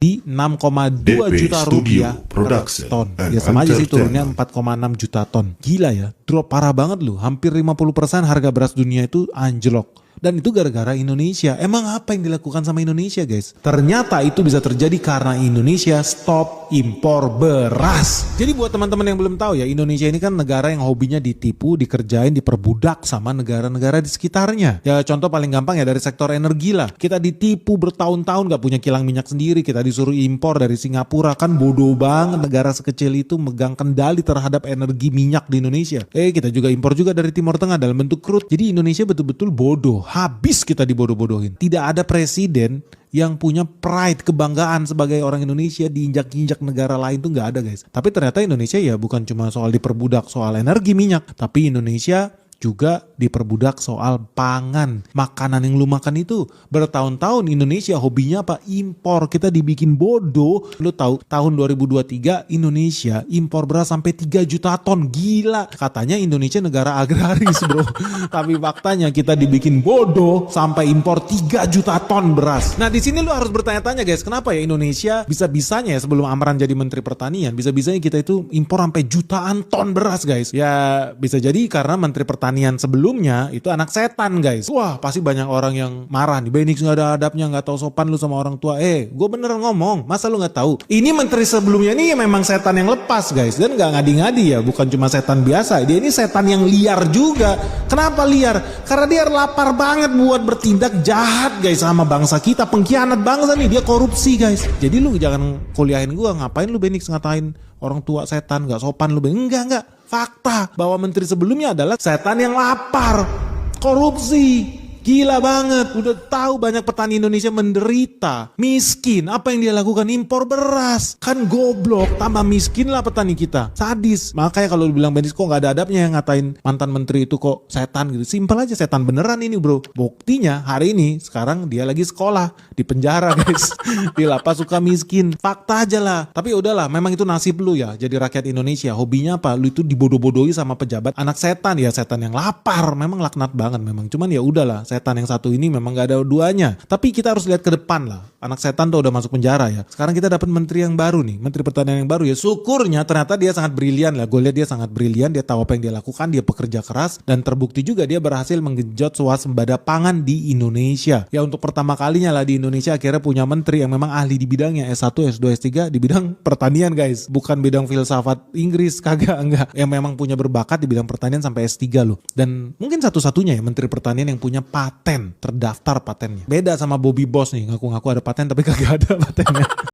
di 6,2 DP juta Studio rupiah per Production ton. and Ya sama aja sih turunnya Entertainment. 4,6 juta ton. Gila ya, drop parah banget loh. Hampir 50% harga beras dunia itu anjlok. Dan itu gara-gara Indonesia. Emang apa yang dilakukan sama Indonesia, guys? Ternyata itu bisa terjadi karena Indonesia stop impor beras. Jadi buat teman-teman yang belum tahu ya, Indonesia ini kan negara yang hobinya ditipu, dikerjain, diperbudak sama negara-negara di sekitarnya. Ya contoh paling gampang ya dari sektor energi lah. Kita ditipu bertahun-tahun gak punya kilang minyak sendiri. Kita disuruh impor dari Singapura. Kan bodoh banget negara sekecil itu megang kendali terhadap energi minyak di Indonesia. Kita juga impor juga dari Timur Tengah dalam bentuk crude. Jadi Indonesia betul-betul bodoh. Habis kita dibodoh-bodohin. Tidak ada presiden yang punya pride, kebanggaan sebagai orang Indonesia diinjak-injak negara lain tuh nggak ada, guys. Tapi ternyata Indonesia ya bukan cuma soal diperbudak soal energi minyak, tapi Indonesia juga diperbudak soal pangan. Makanan yang lu makan itu bertahun-tahun Indonesia hobinya apa? Impor. Kita dibikin bodoh. Lu tahu tahun 2023 Indonesia impor beras sampai 3 juta ton. Gila. Katanya Indonesia negara agraris, bro. Tapi faktanya kita dibikin bodoh sampai impor 3 juta ton beras. Nah, di sini lu harus bertanya-tanya, guys, kenapa ya Indonesia bisa-bisanya ya sebelum Amran jadi Menteri Pertanian, bisa-bisanya kita itu impor sampai jutaan ton beras, guys. Ya bisa jadi karena Menteri Pertanian sebelumnya itu anak setan, guys. Wah, pasti banyak orang yang marah nih. Benix gak ada adabnya, gak tahu sopan lu sama orang tua. Gue beneran ngomong, masa lu gak tahu? Ini menteri sebelumnya ini memang setan yang lepas, guys. Dan gak ngadi-ngadi ya, bukan cuma setan biasa. Dia ini setan yang liar juga. Kenapa liar? Karena dia lapar banget buat bertindak jahat, guys, sama bangsa kita. Pengkhianat bangsa nih, dia korupsi, guys. Jadi lu jangan kuliahin gua, ngapain lu Benix ngatain orang tua setan, gak sopan lu Benix. Enggak. Fakta bahwa menteri sebelumnya adalah setan yang lapar, korupsi, gila banget. Udah tahu banyak petani Indonesia menderita, miskin. Apa yang dia lakukan? Impor beras. Kan goblok, tambah miskin lah petani kita. Sadis. Makanya kalau dibilang Benix kok gak ada adabnya yang ngatain mantan menteri itu kok setan gitu. Simpel aja, setan beneran ini, bro. Buktinya hari ini sekarang dia lagi sekolah di penjara, guys. Di lapas suka miskin. Fakta aja lah. Tapi udahlah, memang itu nasib lu ya. Jadi rakyat Indonesia hobinya apa? Lu itu dibodoh-bodohi sama pejabat anak setan ya, setan yang lapar. Memang laknat banget memang. Cuman ya udahlah, setan yang satu ini memang gak ada duanya. Tapi kita harus lihat ke depan lah. Anak setan tuh udah masuk penjara ya. Sekarang kita dapat menteri yang baru nih, Menteri Pertanian yang baru ya. Syukurnya ternyata dia sangat brilian lah. Gue lihat dia sangat brilian, dia tahu apa yang dia lakukan, dia pekerja keras dan terbukti juga dia berhasil menggenjot swasembada pangan di Indonesia. Ya untuk pertama kalinya lah di Indonesia akhirnya punya menteri yang memang ahli di bidangnya, S1, S2, S3 di bidang pertanian, guys. Bukan bidang filsafat Inggris, kagak, enggak. Yang memang punya berbakat di bidang pertanian sampai S3 loh. Dan mungkin satu-satunya ya menteri pertanian yang punya paten, terdaftar patennya. Beda sama Bobby Boss nih, ngaku-ngaku ada paten tapi kagak ada patennya.